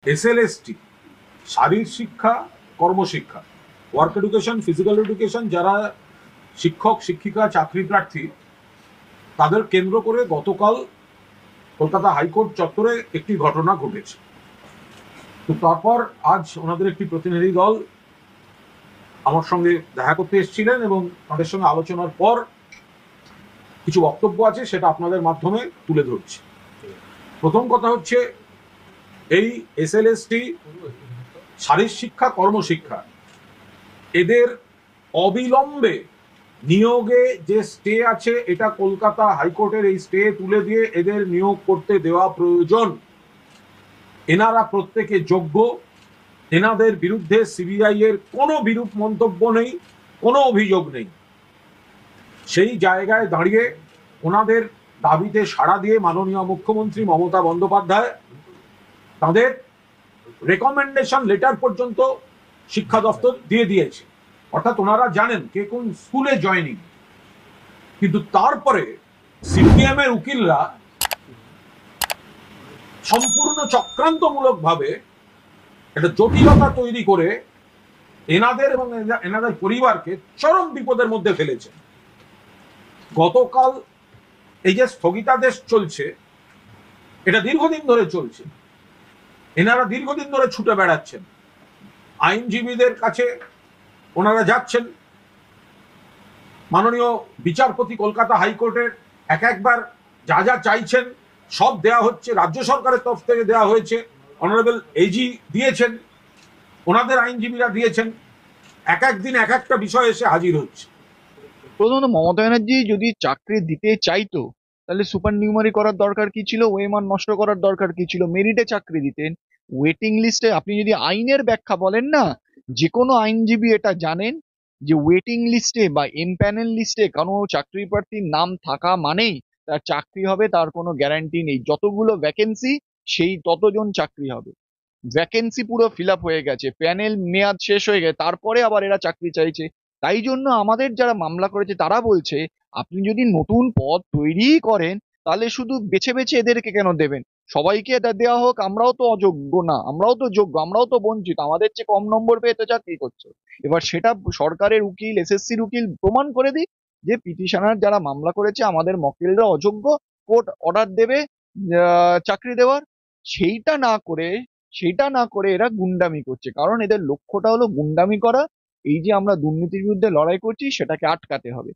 SLST শারীর শিক্ষা, কর্মশিক্ষা, work education, physical education, যারা শিক্ষক শিক্ষিকা চাকরি প্রার্থী তাদের কেন্দ্র করে গতকাল কলকাতা হাইকোর্ট চত্বরে একটি ঘটনা ঘটেছে। তো তারপর আজ ওনাদের একটি প্রতিনিধি দল আমার সঙ্গে দেখা করতে এসেছিলেন এবং তাদের সঙ্গে আলোচনার পর কিছু বক্তব্য আছে, সেটা আপনাদের মাধ্যমে তুলে ধরছি। প্রথম কথা হচ্ছে, এই এসএলএসটি শারীর শিক্ষা কর্মশিক্ষা এদের অবিলম্বে নিয়োগে যে স্টে আছে, এটা কলকাতা হাইকোর্টের এই স্টে তুলে দিয়ে এদের নিয়োগ করতে দেওয়া প্রয়োজন। এনারা প্রত্যেকে যোগ্য, এনাদের বিরুদ্ধে সিবিআই এর কোনো বিরূপ মন্তব্য নেই, কোনো অভিযোগ নেই। সেই জায়গায় দাঁড়িয়ে ওনাদের দাবিতে সাড়া দিয়ে মাননীয় মুখ্যমন্ত্রী মমতা বন্দ্যোপাধ্যায় তাদের রেকমেন্ডেশন লেটার পর্যন্ত শিক্ষা দপ্তর দিয়ে দিয়েছে, অর্থাৎ ওনারা জানেন কে কোন স্কুলে জয়েনিং। কিন্তু তারপরে সিপিএম এর উকিলরা সম্পূর্ণ চক্রান্তমূলক ভাবে একটা জটিলতা তৈরি করে এনাদের এবং এনাদের পরিবারকে চরম বিপদের মধ্যে ফেলেছে। গতকাল এই যে স্থগিতাদেশ চলছে, এটা দীর্ঘদিন ধরে চলছে, এনারা দীর্ঘদিন ধরে ছুটে বেড়াচ্ছেন, আইনজীবীদের কাছে ওনারা যাচ্ছেন, মাননীয় বিচারপতি কলকাতা হাইকোর্টের একবার যা যা চাইছেন সব দেয়া হচ্ছে, রাজ্য সরকারের তরফ থেকে দেওয়া হয়েছে, অনারেবল এজি দিয়েছেন, ওনাদের আইনজীবীরা দিয়েছেন, একদিন এক একটা বিষয় এসে হাজির হচ্ছে। প্রথমত মমতা ব্যানার্জি যদি চাকরি দিতে চাইতো তাহলে সুপার নিউমারি করার দরকার কি ছিল, ওএমআর নষ্ট করার দরকার কি ছিল? মেরিটে চাকরি দিতেন। ওয়েটিং লিস্টে আপনি যদি আইনের ব্যাখ্যা বলেন না, যে কোনো আইনজীবী এটা জানেন যে ওয়েটিং লিস্টে বা এমপ্যানেল লিস্টে কোনো চাকরি প্রার্থীর নাম থাকা মানেই তার চাকরি হবে, তার কোনো গ্যারান্টি নেই। যতগুলো ভ্যাকেন্সি সেই ততজন চাকরি হবে। ভ্যাকেন্সি পুরো ফিল আপ হয়ে গেছে, প্যানেল মেয়াদ শেষ হয়ে গেছে, তারপরে আবার এরা চাকরি চাইছে। তাই জন্য আমাদের যারা মামলা করেছে তারা বলছে, আপনি যদি নতুন পদ তৈরি করেন তাহলে শুধু বেছে বেছে এদেরকে কেন দেবেন? সবাইকে এটা দেওয়া হোক, আমরাও তো অযোগ্য না, আমরাও তো যোগ্য, আমরাও তো বঞ্চিত, আমাদের চেয়ে কম নম্বর পেয়ে তো চাকরি করছে। এবার সেটা সরকারের উকিল, এসএসসির উকিল প্রমাণ করে দিক যে পিটিশনার যারা মামলা করেছে আমাদের মক্কেলরা অযোগ্য, কোর্ট অর্ডার দেবে চাকরি দেওয়ার। সেইটা না করে এরা গুন্ডামি করছে, কারণ এদের লক্ষ্যটা হলো গুন্ডামি করা। এই যে আমরা দুর্নীতির বিরুদ্ধে লড়াই করছি সেটাকে আটকাতে হবে।